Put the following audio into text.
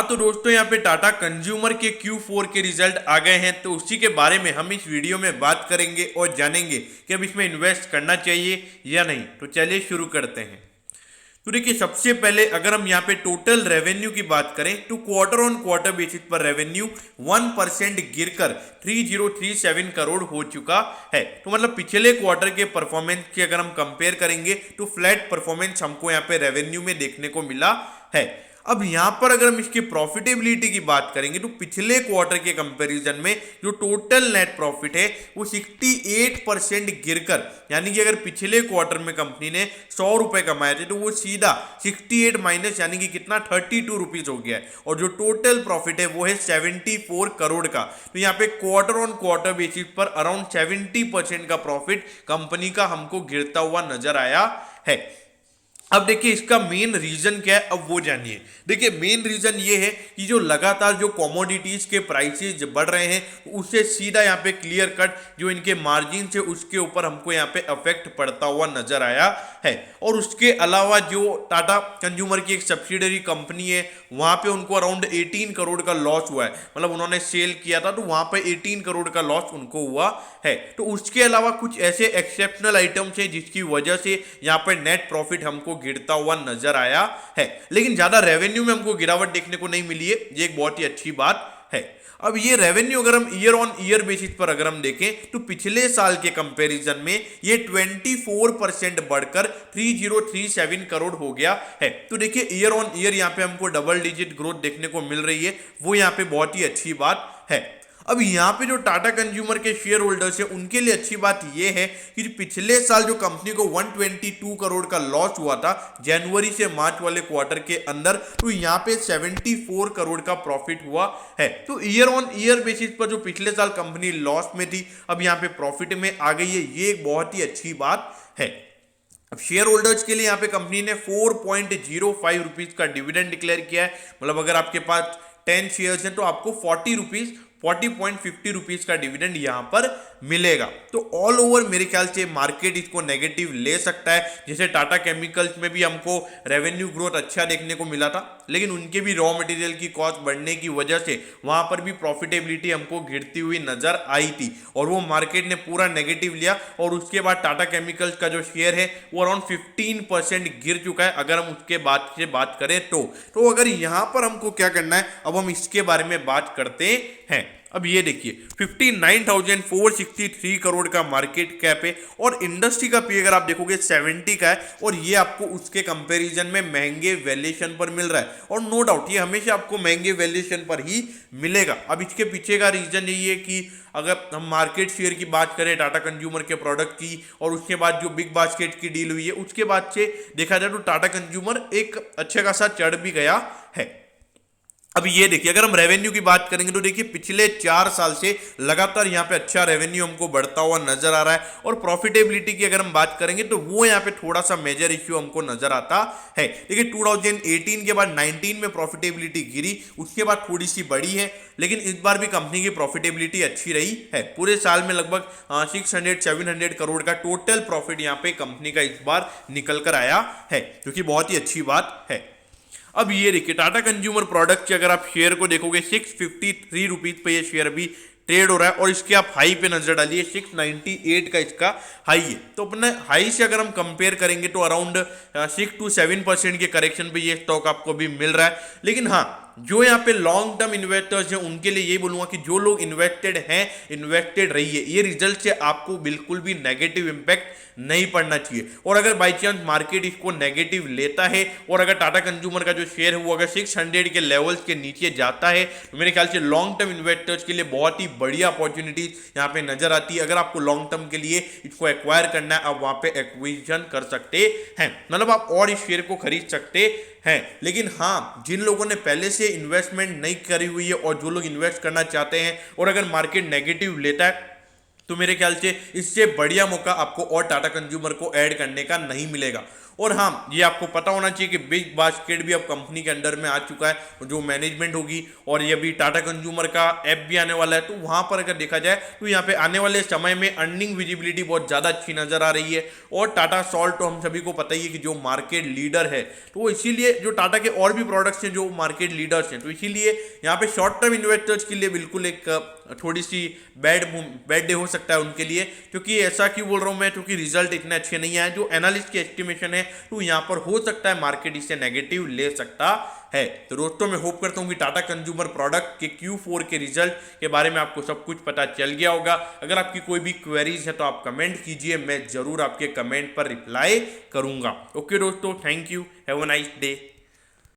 तो दोस्तों यहाँ पे टाटा कंज्यूमर के Q4 के रिजल्ट आ गए हैं, तो उसी के बारे में हम इस वीडियो में बात करेंगे और जानेंगे कि अब इसमें इन्वेस्ट करना चाहिए या नहीं। तो चलिए शुरू करते हैं। तो देखिए, सबसे पहले अगर हम यहाँ पे टोटल रेवेन्यू की बात करें तो क्वार्टर ऑन क्वार्टर बेसिस पर रेवेन्यू 1% गिरकर 3037 करोड़ हो चुका है। तो मतलब पिछले क्वार्टर के परफॉर्मेंस की अगर हम कंपेयर करेंगे तो फ्लैट परफॉर्मेंस हमको यहाँ पे रेवेन्यू में देखने को मिला है। अब यहां पर अगर हम इसकी प्रॉफिटेबिलिटी की बात करेंगे तो पिछले क्वार्टर के कंपैरिजन में जो टोटल नेट प्रॉफिट है वो 68% गिरकर, यानी कि अगर पिछले क्वार्टर में कंपनी ने 100 रुपए कमाए थे तो वो सीधा 68 माइनस यानी कि कितना 32 रुपीज हो गया है। और जो टोटल प्रॉफिट है वो है 74 करोड़ का। तो यहाँ पे क्वार्टर ऑन क्वार्टर बेसिस पर अराउंड 70% का प्रॉफिट कंपनी का हमको गिरता हुआ नजर आया है। अब देखिए, इसका मेन रीजन क्या है, अब वो जानिए। देखिए, मेन रीजन ये है कि जो लगातार जो कमोडिटीज के प्राइसेस बढ़ रहे हैं उससे सीधा यहाँ पे क्लियर कट जो इनके मार्जिन है उसके ऊपर हमको यहाँ पे अफेक्ट पड़ता हुआ नजर आया है। और उसके अलावा जो टाटा कंज्यूमर की एक सब्सिडरी कंपनी है वहां पे उनको अराउंड 18 करोड़ का लॉस हुआ है। मतलब उन्होंने सेल किया था तो वहां पे 18 करोड़ का लॉस उनको हुआ है। तो उसके अलावा कुछ ऐसे एक्सेप्शनल आइटम्स है जिसकी वजह से यहाँ पे नेट प्रॉफिट हमको गिरता हुआ नजर आया है, लेकिन ज्यादा रेवेन्यू में हमको गिरावट देखने को नहीं मिली है। ये एक बहुत ही अच्छी बात है। अब ये रेवेन्यू अगर हम ईयर ऑन ईयर बेसिस पर अगर हम देखें तो पिछले साल के कंपैरिजन में ये 24% बढ़कर 3037 करोड़ हो गया है। तो देखिए, ईयर ऑन ईयर यहाँ पे हमको डबल डिजिट ग्रोथ देखने को मिल रही है, वो यहाँ पे बहुत ही अच्छी बात है। अब यहाँ पे जो टाटा कंज्यूमर के शेयर होल्डर्स है उनके लिए अच्छी बात यह है कि पिछले साल जो कंपनी को 122 करोड़ का लॉस हुआ था जनवरी से मार्च वाले क्वार्टर के अंदर, तो यहाँ पे 74 करोड़ का प्रॉफिट हुआ है। तो ईयर ऑन ईयर बेसिस पर जो पिछले साल कंपनी लॉस में थी अब यहाँ पे प्रॉफिट में आ गई है, ये एक बहुत ही अच्छी बात है। अब शेयर होल्डर्स के लिए यहाँ पे कंपनी ने 4.05 रुपीज का डिविडेंड डिक्लेयर किया है। मतलब अगर आपके पास 10 शेयर्स हैं तो आपको 40.50 रुपीज का डिविडेंड यहां पर मिलेगा। तो ऑल ओवर मेरे ख्याल से मार्केट इसको नेगेटिव ले सकता है। जैसे टाटा केमिकल्स में भी हमको रेवेन्यू ग्रोथ अच्छा देखने को मिला था, लेकिन उनके भी रॉ मटेरियल की कॉस्ट बढ़ने की वजह से वहां पर भी प्रॉफिटेबिलिटी हमको गिरती हुई नजर आई थी और वो मार्केट ने पूरा नेगेटिव लिया। और उसके बाद टाटा केमिकल्स का जो शेयर है वो अराउंड 15% गिर चुका है अगर हम उसके बाद से बात करें तो अगर यहां पर हमको क्या करना है, अब हम इसके बारे में बात करते हैं। अब ये देखिए, 59,463 करोड़ का मार्केट कैप है और इंडस्ट्री का पी अगर आप देखोगे 70 का है, और ये आपको उसके कंपैरिजन में महंगे वैल्यूएशन पर मिल रहा है। और नो डाउट ये हमेशा आपको महंगे वैल्यूएशन पर ही मिलेगा। अब इसके पीछे का रीजन यही है कि अगर हम मार्केट शेयर की बात करें टाटा कंज्यूमर के प्रोडक्ट की और उसके बाद जो बिग बास्केट की डील हुई है उसके बाद से देखा जाए तो टाटा कंज्यूमर एक अच्छा खासा चढ़ भी गया है। अब ये देखिए, अगर हम रेवेन्यू की बात करेंगे तो देखिए पिछले 4 साल से लगातार यहाँ पे अच्छा रेवेन्यू हमको बढ़ता हुआ नजर आ रहा है। और प्रॉफिटेबिलिटी की अगर हम बात करेंगे तो वो यहाँ पे थोड़ा सा मेजर इश्यू हमको नजर आता है। देखिए 2018 के बाद 19 में प्रॉफिटेबिलिटी गिरी, उसके बाद थोड़ी सी बढ़ी है, लेकिन इस बार भी कंपनी की प्रॉफिटेबिलिटी अच्छी रही है। पूरे साल में लगभग 600-700 करोड़ का टोटल प्रॉफिट यहाँ पे कंपनी का इस बार निकल कर आया है, जो कि बहुत ही अच्छी बात है। अब ये देखिए, टाटा कंज्यूमर प्रोडक्ट के अगर आप शेयर को देखोगे 653 रुपीज पे ये शेयर भी ट्रेड हो रहा है और इसके आप हाई पे नजर डालिए 698 का इसका हाई है। तो अपने हाई से अगर हम कंपेयर करेंगे तो अराउंड 6 to 7% के करेक्शन पे ये स्टॉक आपको भी मिल रहा है। लेकिन हाँ, जो यहाँ पे लॉन्ग टर्म इन्वेस्टर्स हैं उनके लिए यही बोलूंगा कि जो लोग इन्वेस्टेड हैं इन्वेस्टेड रहिए। ये रिजल्ट से आपको बिल्कुल भी नेगेटिव इंपैक्ट नहीं पड़ना चाहिए। और अगर बाई चांस मार्केट इसको नेगेटिव लेता है और अगर टाटा कंज्यूमर का जो शेयर है वो अगर 600 के लेवल्स के नीचे जाता है तो मेरे ख्याल से लॉन्ग टर्म इन्वेस्टर्स के लिए बहुत ही बढ़िया अपॉर्चुनिटी यहाँ पे नजर आती है। अगर आपको लॉन्ग टर्म के लिए इसको एक्वायर करना है आप वहां पे एक्विजिशन कर सकते हैं, मतलब आप और इस शेयर को खरीद सकते हैं। लेकिन हाँ, जिन लोगों ने पहले से इन्वेस्टमेंट नहीं करी हुई है और जो लोग इन्वेस्ट करना चाहते हैं और अगर मार्केट नेगेटिव लेता है तो मेरे ख्याल से इससे बढ़िया मौका आपको और टाटा कंज्यूमर को ऐड करने का नहीं मिलेगा। और हाँ, ये आपको पता होना चाहिए कि बिग बास्केट भी अब कंपनी के अंडर में आ चुका है, जो मैनेजमेंट होगी, और ये भी टाटा कंज्यूमर का ऐप भी आने वाला है। तो वहां पर अगर देखा जाए तो यहाँ पे आने वाले समय में अर्निंग विजिबिलिटी बहुत ज़्यादा अच्छी नजर आ रही है। और टाटा सॉल्ट तो हम सभी को पता ही है कि जो मार्केट लीडर है, तो इसीलिए जो टाटा के और भी प्रोडक्ट्स हैं जो मार्केट लीडर्स हैं, तो इसीलिए यहाँ पे शॉर्ट टर्म इन्वेस्टर्स के लिए बिल्कुल एक थोड़ी सी बैड डे हो सकता है उनके लिए। क्योंकि ऐसा क्यों बोल रहा हूँ मैं, क्योंकि रिजल्ट इतने अच्छे नहीं आए जो एनालिस्ट की एस्टिमेशन है, तो यहाँ पर हो सकता है मार्केट इसे नेगेटिव ले सकता है। तो दोस्तों मैं होप करता हूँ कि टाटा कंज्यूमर प्रोडक्ट के Q4 के रिजल्ट के बारे में आपको सब कुछ पता चल गया होगा। अगर आपकी कोई भी क्वेरीज है तो आप कमेंट कीजिए, मैं जरूर आपके कमेंट पर रिप्लाई करूंगा। ओके दोस्तों, thank you, have a nice day.